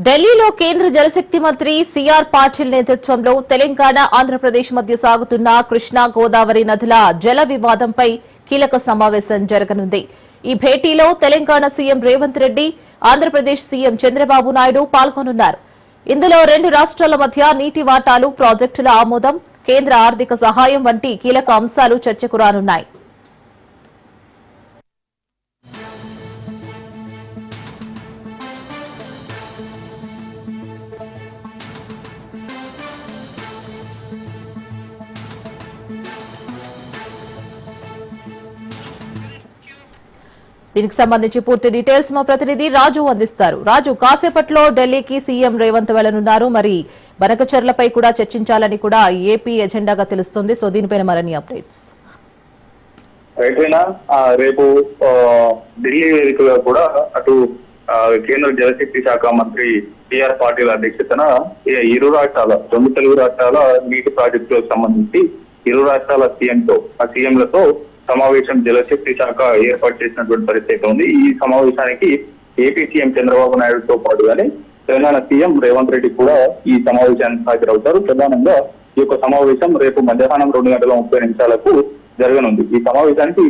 ఢిల్లీలో కేంద్ర జలశక్తి మంత్రి సిఆర్ పాటిల్ నేతృత్వంలో తెలంగాణ ఆంధ్రప్రదేశ్ మధ్య సాగుతున్న కృష్ణా గోదావరి నదుల జల వివాదంపై కీలక సమావేశం జరగనుంది. ఈ భేటీలో తెలంగాణ సీఎం రేవంత్ రెడ్డి, ఆంధ్రప్రదేశ్ సీఎం చంద్రబాబు నాయుడు పాల్గొనున్నారు. ఇందులో రెండు రాష్ట్రాల మధ్య నీటి వాటాలు, ప్రాజెక్టుల ఆమోదం, కేంద్ర ఆర్థిక సహాయం వంటి కీలక అంశాలు చర్చకు రానున్నాయి. దీనికి సంబంధించి పూర్తి డీటెయిల్స్ మా ప్రతినిధి రాజు అందిస్తారు. రాజు, కాసేపట్లో ఢిల్లీకి సీఎం రేవంత్ వెళ్లనున్నారు. మరి బనకచెర్లపై కూడా చర్చించాలని కూడా ఏపీ ఎజెండాగా తెలుస్తుంది. సో దీనిపైన మరిన్ని అప్డేట్స్. రేపు ఢిల్లీ వేదికగా కూడా అటు కేంద్ర జలశక్తి శాఖ మంత్రి సిఆర్ పాటిల్ అధ్యక్షతన ఇరు రాష్ట్రాల, రెండు తెలుగు రాష్ట్రాల నీటి ప్రాజెక్టులకు సంబంధించి ఇరు రాష్ట్రాల సీఎంలతో సమావేశం జలశక్తి శాఖ ఏర్పాటు చేసినటువంటి పరిస్థితి ఉంది. ఈ సమావేశానికి ఏపీ సీఎం చంద్రబాబు నాయుడుతో పాటుగానే తెలంగాణ సీఎం రేవంత్ రెడ్డి కూడా ఈ సమావేశానికి హాజరవుతారు. ప్రధానంగా ఈ యొక్క సమావేశం రేపు మధ్యాహ్నం 2:30 జరగనుంది. ఈ సమావేశానికి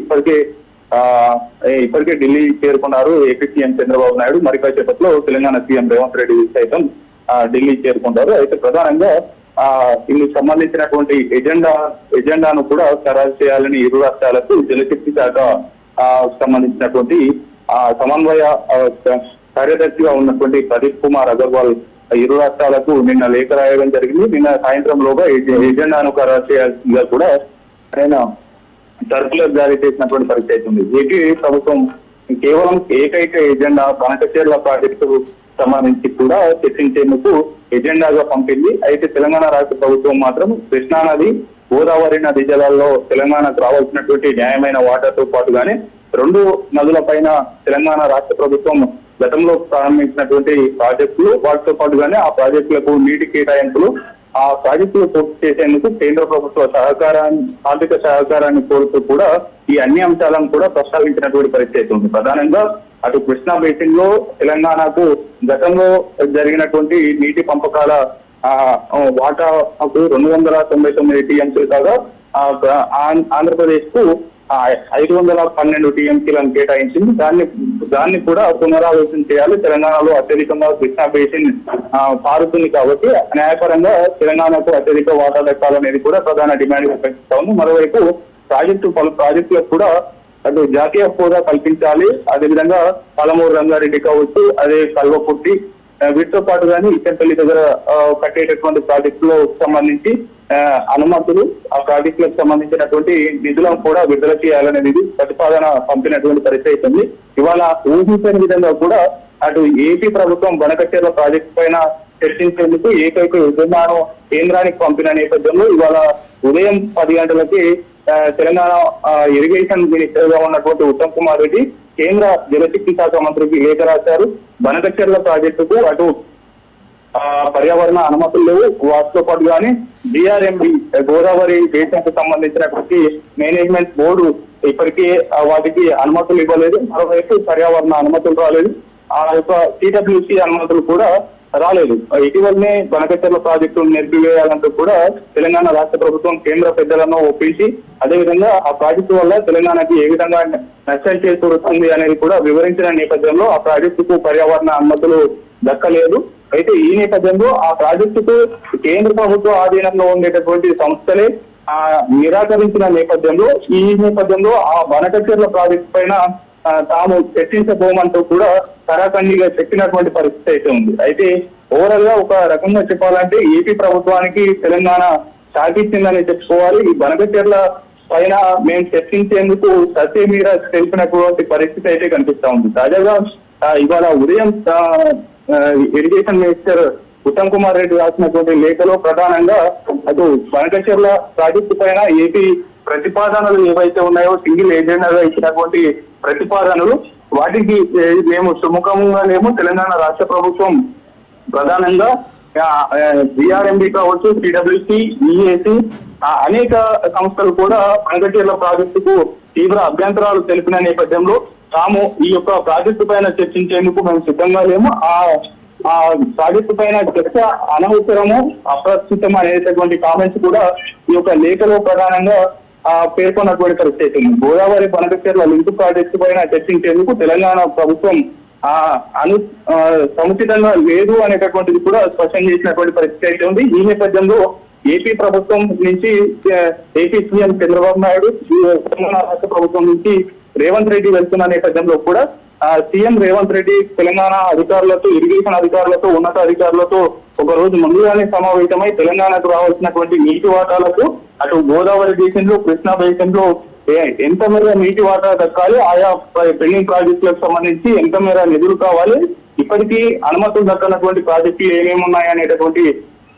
ఇప్పటికే ఢిల్లీ చేరుకున్నారు ఏపీ సీఎం చంద్రబాబు నాయుడు. మరి కాసేపట్లో తెలంగాణ సీఎం రేవంత్ రెడ్డి సైతం ఢిల్లీ చేరుకుంటారు. అయితే ప్రధానంగా ఇందుకు సంబంధించినటువంటి ఎజెండాను కూడా ఖరారు చేయాలని ఇరు రాష్ట్రాలకు జలశక్తి శాఖ సంబంధించినటువంటి సమన్వయ కార్యదర్శిగా ఉన్నటువంటి ప్రదీప్ కుమార్ అగర్వాల్ ఇరు రాష్ట్రాలకు నిన్న లేఖ రాయడం జరిగింది. నిన్న సాయంత్రంలోగా ఎజెండాను ఖరారు చేయాల్సిందిగా కూడా ఆయన సర్కులర్ జారీ చేసినటువంటి పరిస్థితి ఉంది. ఏపీ ప్రభుత్వం కేవలం ఏకైక ఎజెండా బనకచెర్ల ప్రాజెక్టు సంబంధించి కూడా చర్చించేందుకు ఎజెండాగా పంపింది. అయితే తెలంగాణ రాష్ట్ర ప్రభుత్వం మాత్రం కృష్ణా నది, గోదావరి నది జలాల్లో తెలంగాణకు రావాల్సినటువంటి న్యాయమైన వాటాతో పాటుగానే రెండు నదుల పైన తెలంగాణ రాష్ట్ర ప్రభుత్వం గతంలో ప్రారంభించినటువంటి ప్రాజెక్టులు, వాటితో పాటుగానే ఆ ప్రాజెక్టులకు నీటి కేటాయింపులు, ఆ ప్రాజెక్టులు పూర్తి చేసేందుకు కేంద్ర ప్రభుత్వ ఆర్థిక సహకారాన్ని కోరుతూ కూడా ఈ అన్ని అంశాలను కూడా ప్రస్తావించినటువంటి పరిస్థితి ఉంది. ప్రధానంగా అటు కృష్ణా బేసిన్ లో తెలంగాణకు గతంలో జరిగినటువంటి నీటి పంపకాల వాటాకు 299 టీఎంసీలు కాగా ఆంధ్రప్రదేశ్ కు 512 టీఎంసీలను కేటాయించింది. దాన్ని కూడా పునరాలోచన చేయాలి. తెలంగాణలో అత్యధికంగా కృష్ణా బేసిన్ పారుతుంది కాబట్టి న్యాయపరంగా తెలంగాణకు అత్యధిక వాటా దక్కాలనేది కూడా ప్రధాన డిమాండ్ పెంచుతా ఉంది. మరోవైపు పలు ప్రాజెక్టులకు కూడా అటు జాతీయ హోదా కల్పించాలి. అదేవిధంగా పాలమూరు రంగారెడ్డి కావచ్చు, అదే కల్వకుర్తి, వీటితో పాటుగానే ఇచ్చంపల్లి దగ్గర కట్టేటటువంటి ప్రాజెక్టులకు సంబంధించి అనుమతులు, ఆ ప్రాజెక్టులకు సంబంధించినటువంటి నిధులను కూడా విడుదల చేయాలనేది ప్రతిపాదన పంపినటువంటి పరిస్థితి ఉంది. ఇవాళ ఊహించని విధంగా కూడా అటు ఏపీ ప్రభుత్వం బనకచెర్ల ప్రాజెక్టు పైన చర్చించేందుకు ఏకైక ఎజెండాను కేంద్రానికి పంపిన నేపథ్యంలో ఇవాళ ఉదయం 10 గంటలకి తెలంగాణ ఇరిగేషన్ మినిస్టర్ గా ఉన్నటువంటి ఉత్తమ్ కుమార్ రెడ్డి కేంద్ర జలశక్తి శాఖ మంత్రికి లేఖ రాశారు. బనకచెర్ల ప్రాజెక్టుకు అటు పర్యావరణ అనుమతులు లేవు, వాటితో పాటు కానీ డిఆర్ఎండి గోదావరి బేసిన్కు సంబంధించినటువంటి మేనేజ్మెంట్ బోర్డు ఇప్పటికీ వాటికి అనుమతులు ఇవ్వలేదు. మరోవైపు పర్యావరణ అనుమతులు రాలేదు, ఆ యొక్క సిడబ్ల్యూసి అనుమతులు కూడా రాలేదు. ఇటీవలనే బనకచెర్ల ప్రాజెక్టును నిలిపివేయాలంటూ కూడా తెలంగాణ రాష్ట్ర ప్రభుత్వం కేంద్ర పెద్దలను ఒప్పించి అదేవిధంగా ఆ ప్రాజెక్టు వల్ల తెలంగాణకి ఏ విధంగా నష్టం చేకూరుతుంది అనేది కూడా వివరించిన నేపథ్యంలో ఆ ప్రాజెక్టుకు పర్యావరణ అనుమతులు దక్కలేదు. అయితే ఈ నేపథ్యంలో ఆ ప్రాజెక్టుకు కేంద్ర ప్రభుత్వ ఆధీనంలో ఉండేటటువంటి సంస్థలే నిరాకరించిన నేపథ్యంలో ఆ బనకచెర్ల ప్రాజెక్టు పైన తాము చర్చించబోమంటూ కూడా కరాఖండిగా చెప్పినటువంటి పరిస్థితి అయితే ఉంది. అయితే ఓవరాల్ గా ఒక రకంగా చెప్పాలంటే ఏపీ ప్రభుత్వానికి తెలంగాణ సాగిచ్చిందని చెప్పుకోవాలి. ఈ బనకచెర్ల పైన మేము చర్చించేందుకు సత్యమీర తెలిపినటువంటి పరిస్థితి అయితే కనిపిస్తా ఉంది. తాజాగా ఇవాళ ఉదయం ఇరిగేషన్ మినిస్టర్ ఉత్తమ్ కుమార్ రెడ్డి రాసినటువంటి లేఖలో ప్రధానంగా అటు బనకచెర్ల ప్రాజెక్టు పైన ఏపీ ప్రతిపాదనలు ఏవైతే ఉన్నాయో సింగిల్ ఎజెండాగా ఇచ్చినటువంటి ప్రతిపాదనలు వాటికి మేము సుముఖంగానేమో తెలంగాణ రాష్ట్ర ప్రభుత్వం ప్రధానంగా డిఆర్ఎండి కావచ్చు, సిడబ్ల్యూసి, ఈఏసి అనేక సంస్థలు కూడా బనకచెర్ల ప్రాజెక్టుకు తీవ్ర అభ్యంతరాలు తెలిపిన నేపథ్యంలో తాము ఈ యొక్క ప్రాజెక్టు పైన చర్చించేందుకు మేము సిద్ధంగా లేము. ఆ ఆ ప్రాజెక్టు పైన చర్చ అనవసరము, అప్రస్తుతం అనేటటువంటి కామెంట్స్ కూడా ఈ యొక్క లేఖలో ప్రధానంగా పేర్కొన్నటువంటి పరిస్థితి ఉంది. గోదావరి బనకచెర్ల లింక్ ప్రాజెక్టు పైన చర్చించేందుకు తెలంగాణ ప్రభుత్వం సముచితంగా లేదు అనేటటువంటిది కూడా స్పష్టం చేసినటువంటి పరిస్థితి అయితే ఉంది. ఈ నేపథ్యంలో ఏపీ ప్రభుత్వం నుంచి ఏపీ సీఎం చంద్రబాబు నాయుడు, తెలంగాణ రాష్ట్ర ప్రభుత్వం నుంచి రేవంత్ రెడ్డి వెళ్తున్న నేపథ్యంలో కూడా సీఎం రేవంత్ రెడ్డి తెలంగాణ అధికారులతో, ఇరిగేషన్ అధికారులతో, ఉన్నత అధికారులతో ఒక రోజు ముందుగానే సమావేశమై తెలంగాణకు రావాల్సినటువంటి నీటి వాటాలకు అటు గోదావరి బేసిన్ లో, కృష్ణా బేసిన్ లో ఎంత మేర నీటి వాటా దక్కాలి, ఆయా పెండింగ్ ప్రాజెక్టులకు సంబంధించి ఎంత మేర నిధులు కావాలి, ఇప్పటికీ అనుమతులు దక్కనటువంటి ప్రాజెక్టులు ఏమేమి ఉన్నాయనేటటువంటి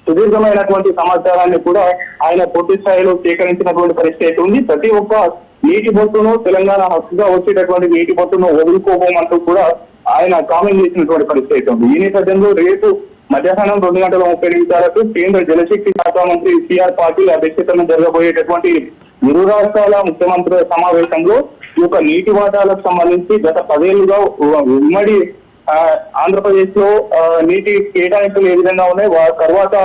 సుదీర్ఘమైనటువంటి సమాచారాన్ని కూడా ఆయన పూర్తి స్థాయిలో సేకరించినటువంటి పరిస్థితి ఉంది. ప్రతి ఒక్క నీటి బొట్టును, తెలంగాణ హక్కుగా వచ్చేటటువంటి నీటి బొట్టును వదులుకోబోమంటూ కూడా ఆయన కామెంట్ చేసినటువంటి పరిస్థితి ఉంది. ఈ నేపథ్యంలో రేపు మధ్యాహ్నం 2:30 కేంద్ర జలశక్తి శాఖ మంత్రి సిఆర్ పాటిల్ అధ్యక్షతన జరగబోయేటటువంటి ఇరు రాష్ట్రాల ముఖ్యమంత్రుల సమావేశంలో ఈ యొక్క నీటి వాటాలకు సంబంధించి గత 10 ఏళ్లుగా ఉమ్మడి ఆంధ్రప్రదేశ్ లో నీటి కేటాయింపులు ఏ విధంగా ఉన్నాయి, తర్వాత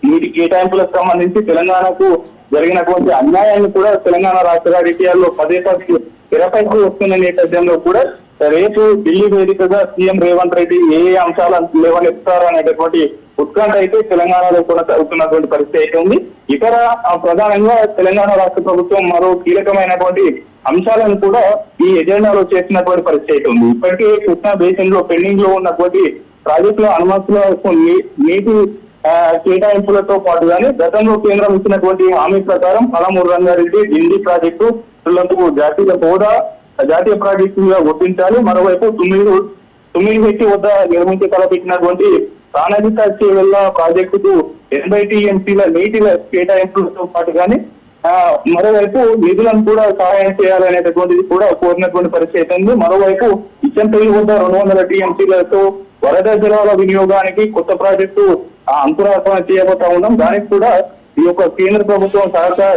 నీటి కేటాయింపులకు సంబంధించి తెలంగాణకు జరిగినటువంటి అన్యాయాన్ని కూడా తెలంగాణ రాష్ట్ర రాజకీయాల్లో పదే తెరపైకి వస్తున్న నేపథ్యంలో కూడా రేపు ఢిల్లీ వేదికగా సీఎం రేవంత్ రెడ్డి ఏ అంశాలను లేవనెత్తారు అనేటటువంటి ఉత్కంఠ అయితే తెలంగాణలో కొనసాగుతున్నటువంటి పరిస్థితి అయితే ఉంది. ఇతర ప్రధానంగా తెలంగాణ రాష్ట్ర ప్రభుత్వం మరో కీలకమైనటువంటి అంశాలను కూడా ఈ ఎజెండాలో చేసినటువంటి పరిస్థితి అయితే ఉంది. ఇప్పటికే కృష్ణా బేసిన్ లో పెండింగ్ లో ఉన్నటువంటి ప్రాజెక్టుల అనుమతులకు నీటి కేటాయింపులతో పాటుగానే గతంలో కేంద్రం ఇచ్చినటువంటి హామీ ప్రకారం పాలమూరు రంగారెడ్డి డిండి ప్రాజెక్టు జాతీయ హోదా, జాతీయ ప్రాజెక్టుగా గుర్తించాలి. మరోవైపు తుమ్మిడిహెట్టి వద్ద నిర్మించి తలపెట్టినటువంటి ప్రాణహిత చేవెళ్ల ప్రాజెక్టుకు 80 TMCల నీటి కేటాయింపులతో పాటుగానే మరోవైపు నిధులను కూడా సహాయం చేయాలనేటటువంటిది కూడా కోరినటువంటి పరిస్థితి ఉంది. మరోవైపు ఇచ్చంపల్లి వద్ద 200 TMCలతో వరద జలాల వినియోగానికి కొత్త ప్రాజెక్టు అంకురార్పణ చేయబోతా ఉన్నాం. దానికి కూడా ఈ యొక్క కేంద్ర ప్రభుత్వం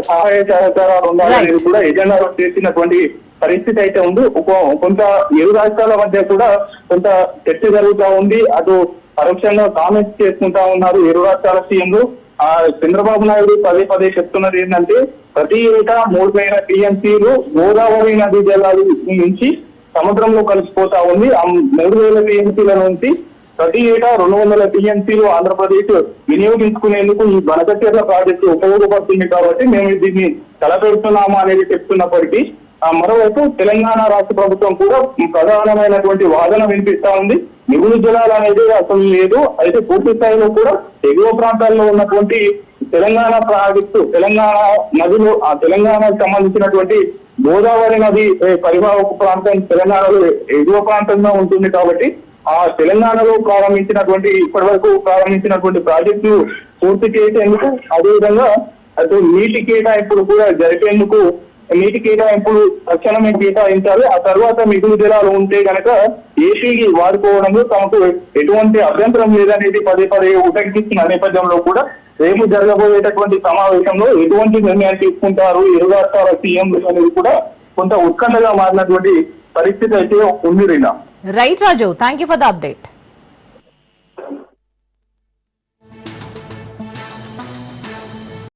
సహాయ సహకారాలు ఉండాలనేది కూడా ఎజెండాలో చేసినటువంటి పరిస్థితి అయితే ఉంది. కొంత ఇరు రాష్ట్రాల మధ్య కూడా కొంత చర్చ జరుగుతూ ఉంది. అటు పరోక్షంగా కామెంట్స్ చేసుకుంటా ఉన్నారు ఇరు రాష్ట్రాల సీఎంలు. చంద్రబాబు నాయుడు పదే చెప్తున్నది ఏంటంటే ప్రతి ఏటా 3000 TMCలు గోదావరి నది జలాల నుంచి సముద్రంలో కలిసిపోతా ఉంది. ఆ 3000 TMCల నుంచి ప్రతి ఏటా 200 TMCలు ఆంధ్రప్రదేశ్ వినియోగించుకునేందుకు ఈ బనకచెర్ల ప్రాజెక్టు ఉపయోగపడుతుంది కాబట్టి మేము దీన్ని తలపెడుతున్నాము అనేది చెప్తున్నప్పటికీ మరోవైపు తెలంగాణ రాష్ట్ర ప్రభుత్వం కూడా ప్రధానమైనటువంటి వాదన వినిపిస్తా ఉంది. మిగులు జలాలు అనేది అసలు లేదు. అయితే పూర్తి స్థాయిలో కూడా ఎగువ ప్రాంతాల్లో ఉన్నటువంటి తెలంగాణ ప్రాజెక్టు, తెలంగాణ నదిలో ఆ తెలంగాణకు సంబంధించినటువంటి గోదావరి నది పరివాహక ప్రాంతం తెలంగాణలో ఎగువ ప్రాంతంగా ఉంటుంది కాబట్టి ఆ తెలంగాణలో ప్రారంభించినటువంటి ఇప్పటి వరకు ప్రారంభించినటువంటి ప్రాజెక్టు పూర్తి చేసేందుకు, అదేవిధంగా అటు నీటి కేటాయింపులు కూడా జరిపేందుకు నీటి కేటాయింపులు తక్షణమే కేటాయించాలి. ఆ తర్వాత మిగులు జలాలు ఉంటే కనుక ఏపీకి వాడుకోవడంలో తమకు ఎటువంటి అభ్యంతరం లేదనేది పదే ఉటంకిస్తున్న నేపథ్యంలో కూడా రేపు జరగబోయేటటువంటి సమావేశంలో ఎటువంటి నిర్ణయాలు తీసుకుంటారు ఇరు రాష్ట్రాల సీఎంలు అనేది కూడా కొంత ఉత్కంఠగా మారినటువంటి పరిస్థితి అయితే ఉంది. Right Raju, thank you for the update.